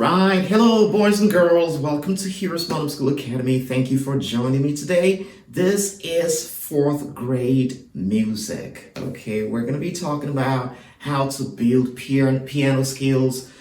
Right, hello boys and girls, welcome to Heroes Homeschool Academy. Thank you for joining me today. This is fourth grade music. Okay, we're going to be talking about how to build piano skills,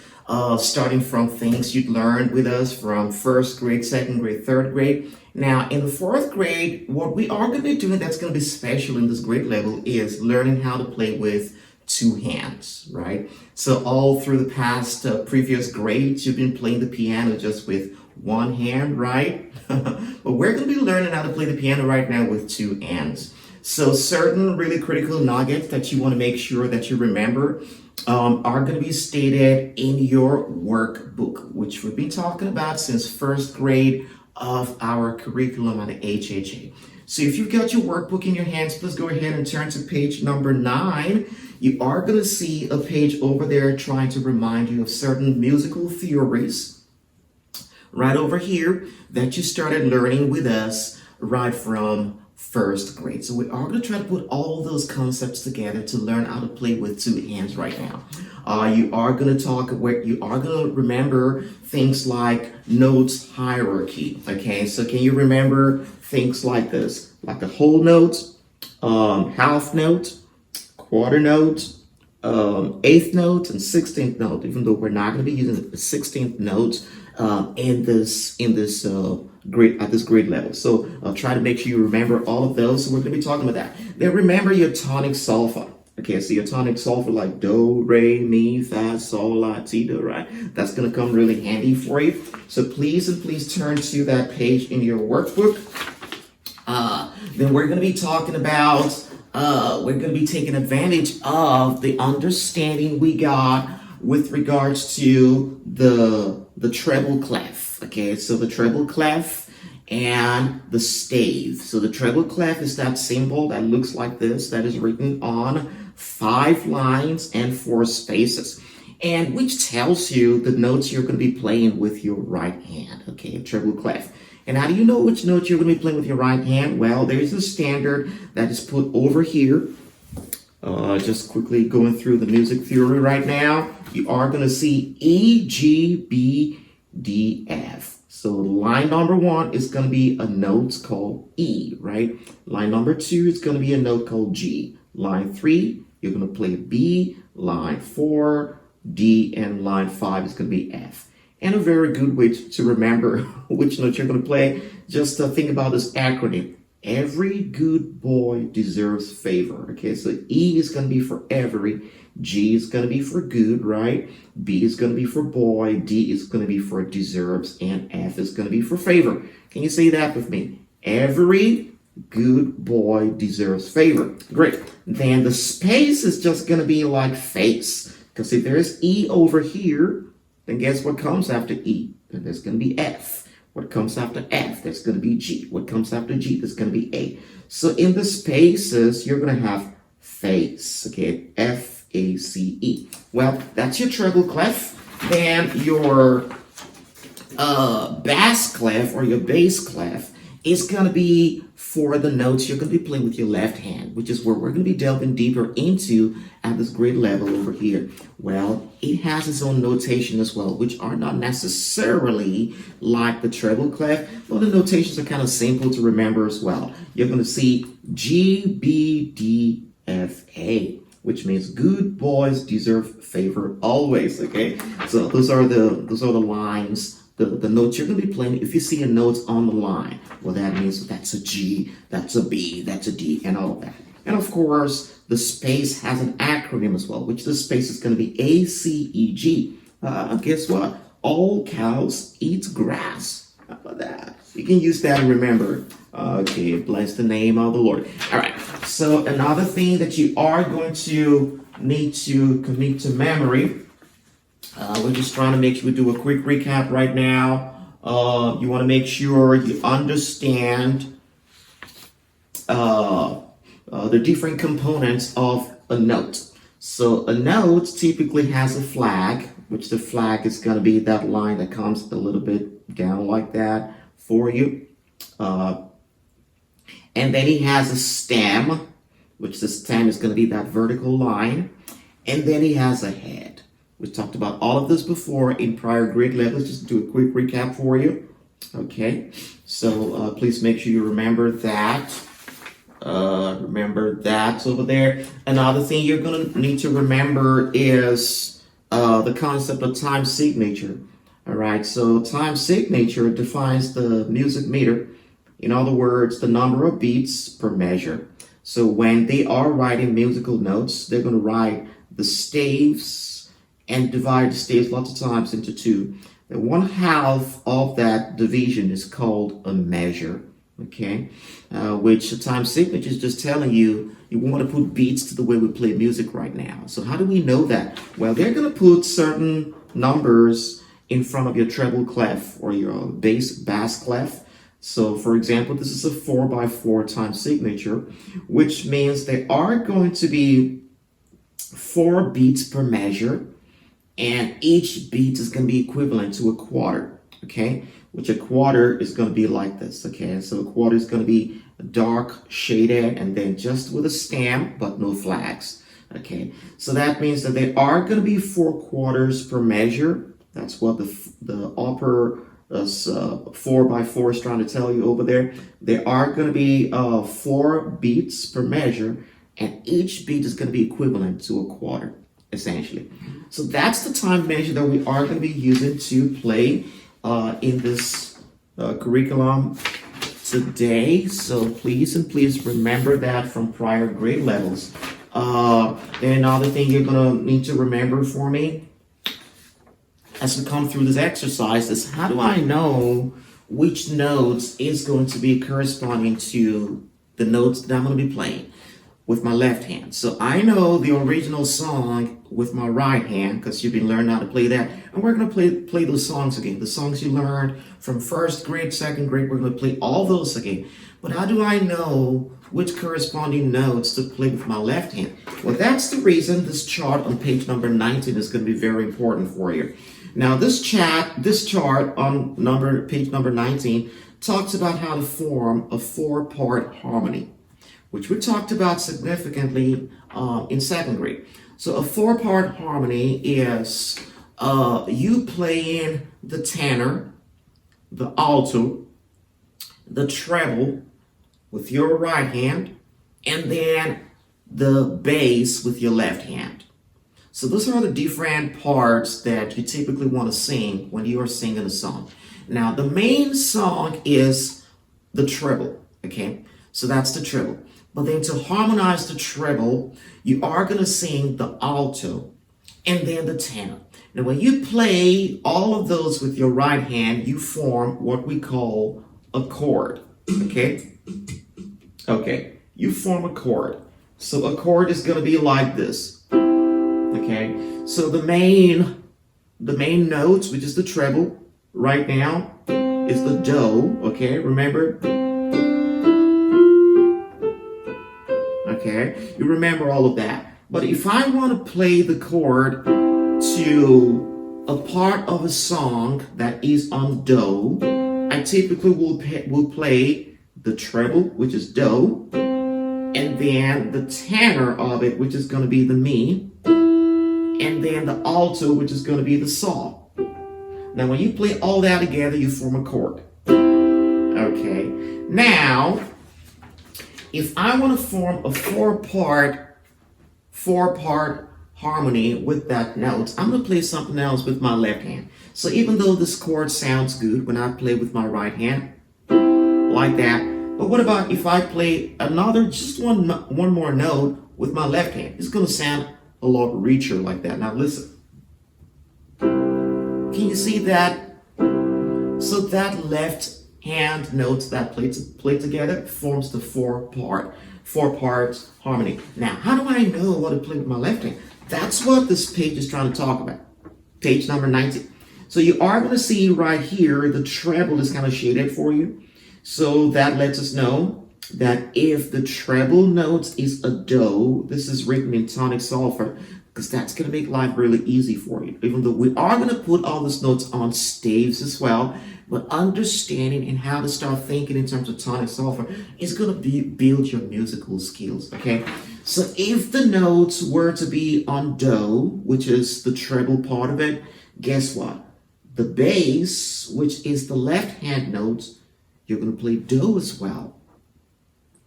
starting from things you'd learned with us from first grade, second grade, third grade. Now, in the fourth grade, what we are going to be doing that's going to be special in this grade level is learning how to play with two hands, right? So all through the past previous grades, you've been playing the piano just with one hand, right? But we're going to be learning how to play the piano right now with two hands. So certain really critical nuggets that you want to make sure that you remember are going to be stated in your workbook, which we've been talking about since first grade of our curriculum at the HHA. So if you've got your workbook in your hands, please go ahead and turn to page number 9. You are going to see a page over there trying to remind you of certain musical theories right over here that you started learning with us right from first grade. So we are going to try to put all those concepts together to learn how to play with two hands right now. You are going to remember things like notes hierarchy. Okay, so can you remember things like this, like a whole note, half note, quarter note, eighth note, and 16th note, even though we're not going to be using the 16th note in this grade, at this grade level. So I'll try to make sure you remember all of those. So we're going to be talking about that. Then remember your tonic solfa. Okay, so your tonic solfa like do, re, mi, fa, sol, la, ti, do, right? That's going to come really handy for you. So please turn to that page in your workbook. Then we're going to be talking about we're going to be taking advantage of the understanding we got with regards to the treble clef. Okay, so the treble clef and the stave. So the treble clef is that symbol that looks like this, that is written on 5 lines and 4 spaces, and which tells you the notes you're going to be playing with your right hand. Okay, treble clef. And how do you know which note you're going to be playing with your right hand? Well, there's a standard that is put over here. Just quickly going through the music theory right now. You are going to see E, G, B, D, F. So line number 1 is going to be a note called E, right? Line number 2 is going to be a note called G. Line 3, you're going to play B. Line 4, D, and line 5 is going to be F. And a very good way to remember which note you're going to play, just think about this acronym. Every good boy deserves favor. Okay, so E is going to be for every, G is going to be for good, right? B is going to be for boy, D is going to be for deserves, and F is going to be for favor. Can you say that with me? Every good boy deserves favor. Great. Then the space is just going to be like face. Because if there's E over here, then guess what comes after E? Then there's going to be F. What comes after F? There's going to be G. What comes after G? There's going to be A. So in the spaces, you're going to have face. Okay, F-A-C-E. Well, that's your treble clef. Then your bass clef or your bass clef is going to be for the notes you're going to be playing with your left hand, which is where we're going to be delving deeper into at this grade level over here. Well, it has its own notation as well, which are not necessarily like the treble clef, but the notations are kind of simple to remember as well. You're going to see G, B, D, F, A, which means good boys deserve favor always. Okay, so those are the lines. The notes you're going to be playing. If you see a note on the line, well, that means that's a G, that's a B, that's a D, and all of that. And of course, the space has an acronym as well, which the space is going to be A-C-E-G. Guess what? All cows eat grass. How about that? You can use that and remember. Okay, bless the name of the Lord. All right, so another thing that you are going to need to commit to memory. We're just trying to make sure we do a quick recap right now. You want to make sure you understand the different components of a note. So a note typically has a flag, which the flag is going to be that line that comes a little bit down like that for you. And then it has a stem, which the stem is going to be that vertical line. And then it has a head, We talked about all of this before in prior grade levels. Just do a quick recap for you. Okay, so please make sure you remember that. Remember that over there. Another thing you're going to need to remember is the concept of time signature. All right, so time signature defines the music meter. In other words, the number of beats per measure. So when they are writing musical notes, they're going to write the staves and divide the staves lots of times into two. The 1/2 of that division is called a measure, okay? Which a time signature is just telling you want to put beats to the way we play music right now. So how do we know that? Well, they're going to put certain numbers in front of your treble clef or your bass clef. So for example, this is a 4/4 time signature, which means there are going to be 4 beats per measure, and each beat is going to be equivalent to a quarter, okay? Which a quarter is going to be like this, okay? So a quarter is going to be dark shaded and then just with a stamp, but no flags, okay? So that means that there are going to be 4 quarters per measure. That's what the upper 4/4 is trying to tell you over there. There are going to be 4 beats per measure, and each beat is going to be equivalent to a quarter, essentially. So that's the time measure that we are going to be using to play in this curriculum today. So please remember that from prior grade levels. Then another thing you're going to need to remember for me as we come through this exercise is, how do I know which notes is going to be corresponding to the notes that I'm going to be playing with my left hand? So I know the original song with my right hand because you've been learning how to play that. And we're going to play those songs again. The songs you learned from 1st grade, 2nd grade, we're going to play all those again. But how do I know which corresponding notes to play with my left hand? Well, that's the reason this chart on page number 19 is going to be very important for you. Now, this chart on page number 19 talks about how to form a 4-part harmony, which we talked about significantly in 2nd grade. So a 4-part harmony is you playing the tenor, the alto, the treble with your right hand, and then the bass with your left hand. So those are the different parts that you typically want to sing when you are singing a song. Now, the main song is the treble, okay? So that's the treble. But then to harmonize the treble, you are going to sing the alto and then the tenor. Now, when you play all of those with your right hand, you form what we call a chord, okay? Okay, you form a chord. So a chord is going to be like this. Okay, so the main notes, which is the treble, right now is the do. Okay, remember? Okay, you remember all of that. But if I want to play the chord to a part of a song that is on do, I typically will play the treble, which is do, and then the tenor of it, which is going to be the mi, and then the alto, which is going to be the sol. Now, when you play all that together, you form a chord. Okay. Now, if I want to form a 4-part harmony with that note, I'm going to play something else with my left hand. So even though this chord sounds good when I play with my right hand, like that, but what about if I play just one more note with my left hand? It's going to sound a lot richer like that. Now listen. Can you see that? So that left hand notes that play together forms the 4-part harmony. Now, how do I know what to play with my left hand? That's what this page is trying to talk about. Page number 19. So you are going to see right here, the treble is kind of shaded for you. So that lets us know that if the treble notes is a do, this is written in tonic solfa, because that's going to make life really easy for you. Even though we are going to put all these notes on staves as well, but understanding and how to start thinking in terms of tonic solfa is going to build your musical skills, okay? So if the notes were to be on do, which is the treble part of it, guess what? The bass, which is the left hand notes, you're going to play do as well.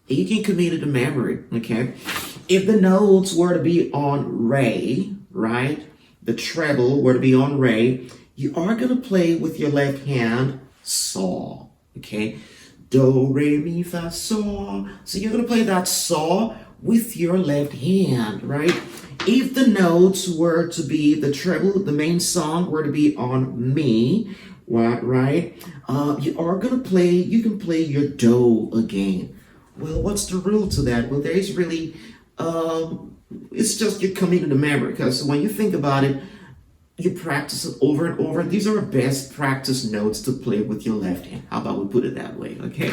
You can commit it to memory, okay? If the notes were to be on re, right? The treble were to be on re, you are going to play with your left hand saw, okay? Do, re, mi, fa, sol. So you're going to play that saw with your left hand, right? If the notes were to be the treble, the main song were to be on mi, right? You are going to play, you can play your do again. Well, what's the rule to that? Well, there is really, it's just you're committing to memory, because when you think about it, you practice it over and over. These are best practice notes to play with your left hand. How about we put it that way, okay?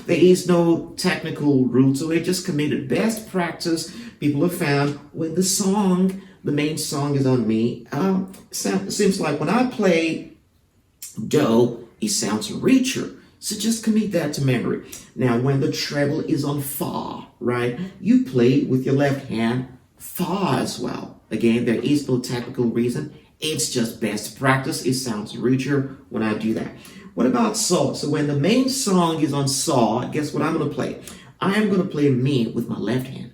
There is no technical rule to it, just committed. Best practice people have found when the song, the main song is on me. Seems like when I play do, it sounds richer. So just commit that to memory. Now, when the treble is on fa, right, you play with your left hand fa as well. Again, there is no technical reason. It's just best practice. It sounds richer when I do that. What about sol? So when the main song is on sol, guess what I'm going to play? I am going to play mi with my left hand.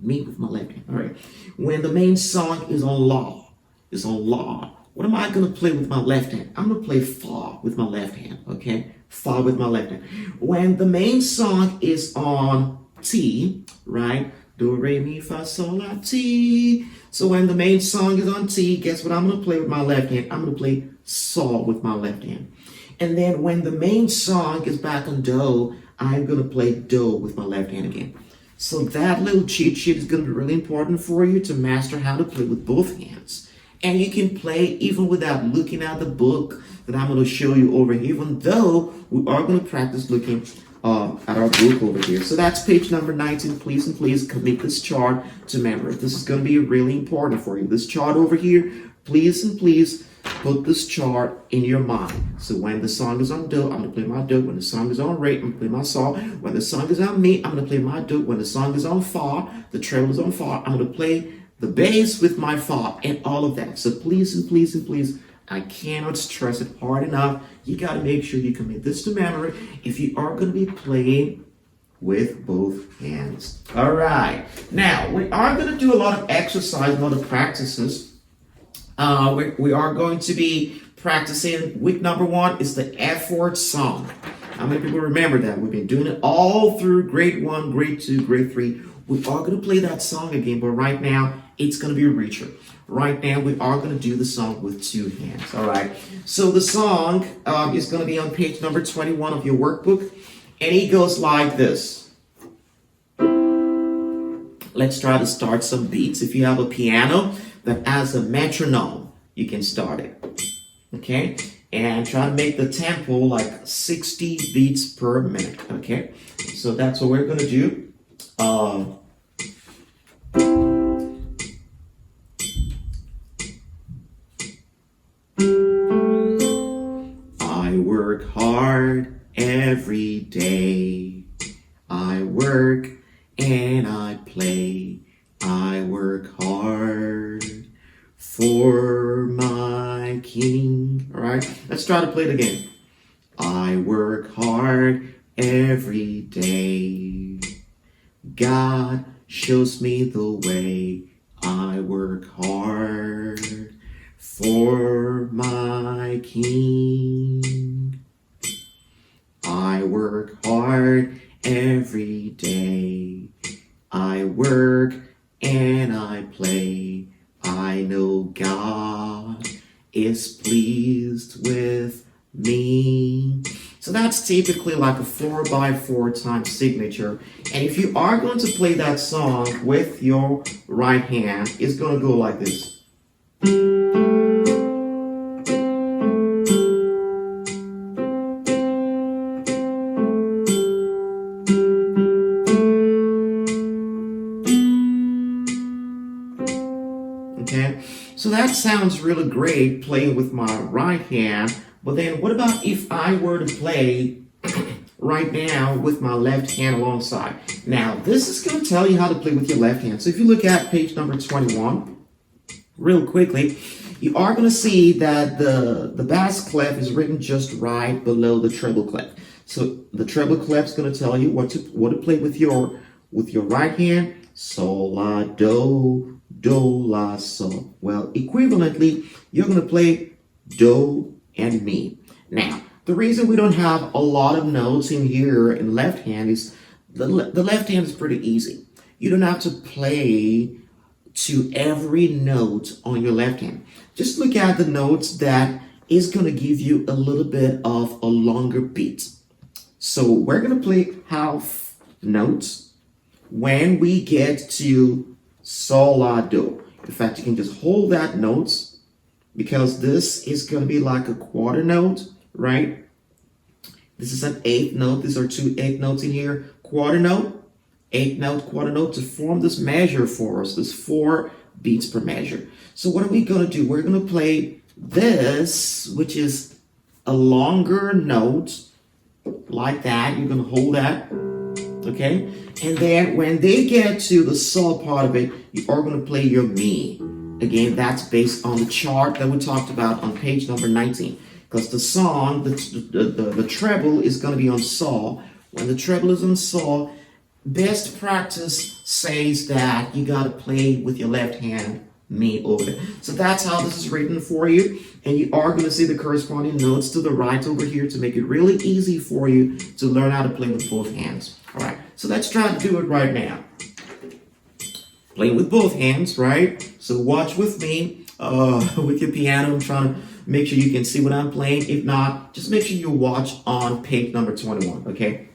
Mi with my left hand. All right. When the main song is on la, what am I going to play with my left hand? I'm going to play fa with my left hand. Okay. Fa with my left hand. When the main song is on ti, right? Do, re, mi, fa, sol, la, ti. So when the main song is on ti, guess what I'm going to play with my left hand? I'm going to play sol with my left hand. And then when the main song is back on do, I'm going to play do with my left hand again. So that little cheat sheet is going to be really important for you to master how to play with both hands. And you can play even without looking at the book that I'm going to show you over here, even though we are going to practice looking at our book over here. So that's page number 19. Please and please commit this chart to memory. This is going to be really important for you. This chart over here, please and please put this chart in your mind. So when the song is on do, I'm going to play my do. When the song is on re, I'm going to play my sol. When the song is on mi, I'm going to play my do. When the song is on fa, the treble is on fa, I'm going to play the bass with my fa and all of that. So please and please and please, I cannot stress it hard enough. You got to make sure you commit this to memory if you are going to be playing with both hands. All right. Now, we are going to do a lot of exercise, a lot of practices. We are going to be practicing. Week number 1 is the F word song. How many people remember that? We've been doing it all through grade 1, grade 2, grade 3. We are going to play that song again, but right now, it's going to be richer. Right now, we are going to do the song with 2 hands, all right? So the song is going to be on page number 21 of your workbook, and it goes like this. Let's try to start some beats. If you have a piano that has a metronome, you can start it, okay? And try to make the tempo like 60 beats per minute, okay? So that's what we're going to do. I work hard every day. I work and I play. I work hard for my king. All right, let's try to play it again. I work hard every day. God shows me the way. I work hard for my king. I work hard every day. I work and I play. I know God is pleased with me. So that's typically like a 4x4 time signature. And if you are going to play that song with your right hand, it's going to go like this. Okay, so that sounds really great playing with my right hand. But then what about if I were to play right now with my left hand alongside? Now, this is going to tell you how to play with your left hand. So if you look at page number 21, real quickly, you are going to see that the bass clef is written just right below the treble clef. So the treble clef is going to tell you what to play with your right hand. Sol, la, do, la, sol. Well, equivalently, you're going to play do and mi. Now, the reason we don't have a lot of notes in here in left hand is the left hand is pretty easy. You don't have to play to every note on your left hand. Just look at the notes that is going to give you a little bit of a longer beat. So we're going to play half notes when we get to sol, la, do. In fact, you can just hold that note because this is going to be like a quarter note, right? This is an eighth note. These are two eighth notes in here. Quarter note, eighth note, quarter note to form this measure for us, this 4 beats per measure. So what are we going to do? We're going to play this, which is a longer note like that. You're going to hold that, okay? And then when they get to the sol part of it, you are going to play your mi. Again, that's based on the chart that we talked about on page number 19. Because the song, the treble is going to be on sol. When the treble is on sol, best practice says that you got to play with your left hand, mi over there. So that's how this is written for you. And you are going to see the corresponding notes to the right over here to make it really easy for you to learn how to play with both hands. All right, so let's try to do it right now. Playing with both hands, right? So watch with me with your piano. I'm trying to make sure you can see what I'm playing. If not, just make sure you watch on page number 21, okay?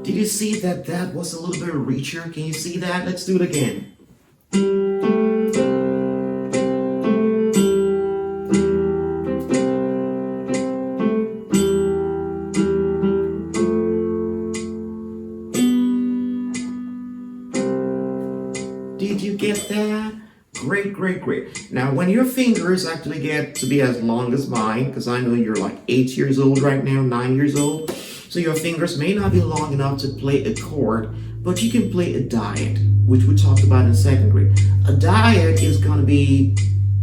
Did you see that was a little bit richer? Can you see that? Let's do it again. Did you get that? Great, great, great. Now, when your fingers actually get to be as long as mine, because I know you're like 8 years old right now, 9 years old, so your fingers may not be long enough to play a chord, but you can play a diet, which we talked about in 2nd grade. A diet is going to be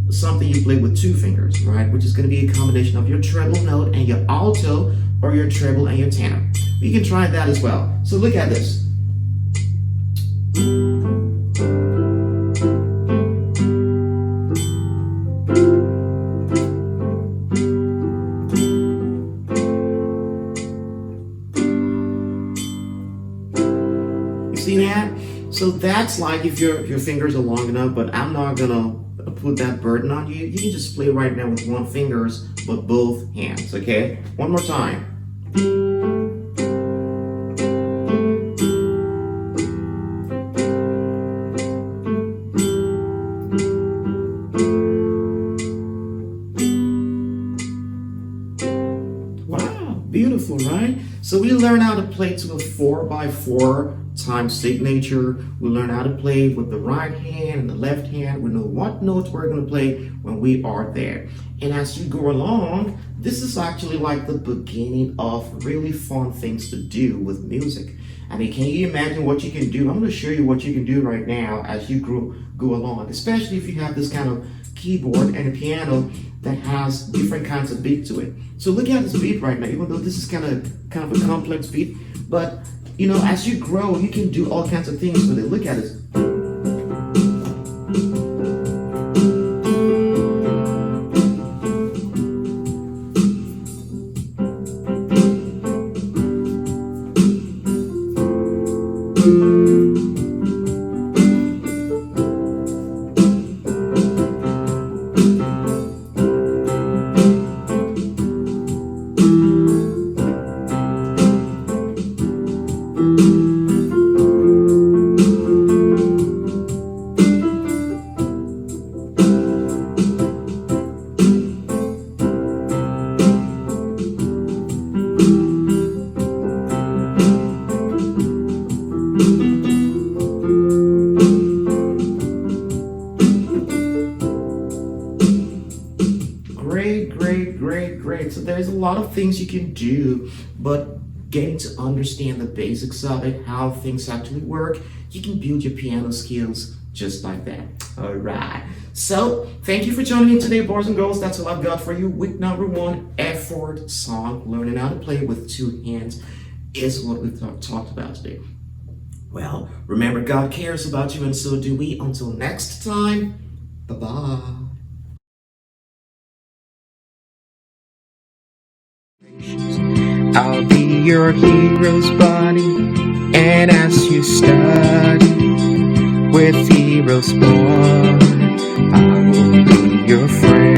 something you play with 2 fingers, right? Which is going to be a combination of your treble note and your alto, or your treble and your tenor. You can try that as well. So look at this. See that? So that's like if your fingers are long enough, but I'm not gonna put that burden on you. You can just play right now with 1 fingers, but both hands, okay? One more time. Wow, beautiful, right? So we learn how to play to a 4x4 time signature. We learn how to play with the right hand and the left hand. We know what notes we're going to play when we are there. And as you go along, this is actually like the beginning of really fun things to do with music. I mean, can you imagine what you can do? I'm going to show you what you can do right now as you go along, especially if you have this kind of keyboard and a piano that has different kinds of beat to it. So look at this beat right now, even though this is kind of a complex beat, but you know, as you grow, you can do all kinds of things with it. Look at it. Great. So there's a lot of things you can do, but getting to understand the basics of it, how things actually work, you can build your piano skills just like that. All right. So thank you for joining me today, boys and girls. That's all I've got for you. Week number 1, effort song, learning how to play with 2 hands is what we've talked about today. Well, remember, God cares about you, and so do we. Until next time, bye-bye. I'll be your hero's buddy, and as you study with heroes born, I will be your friend.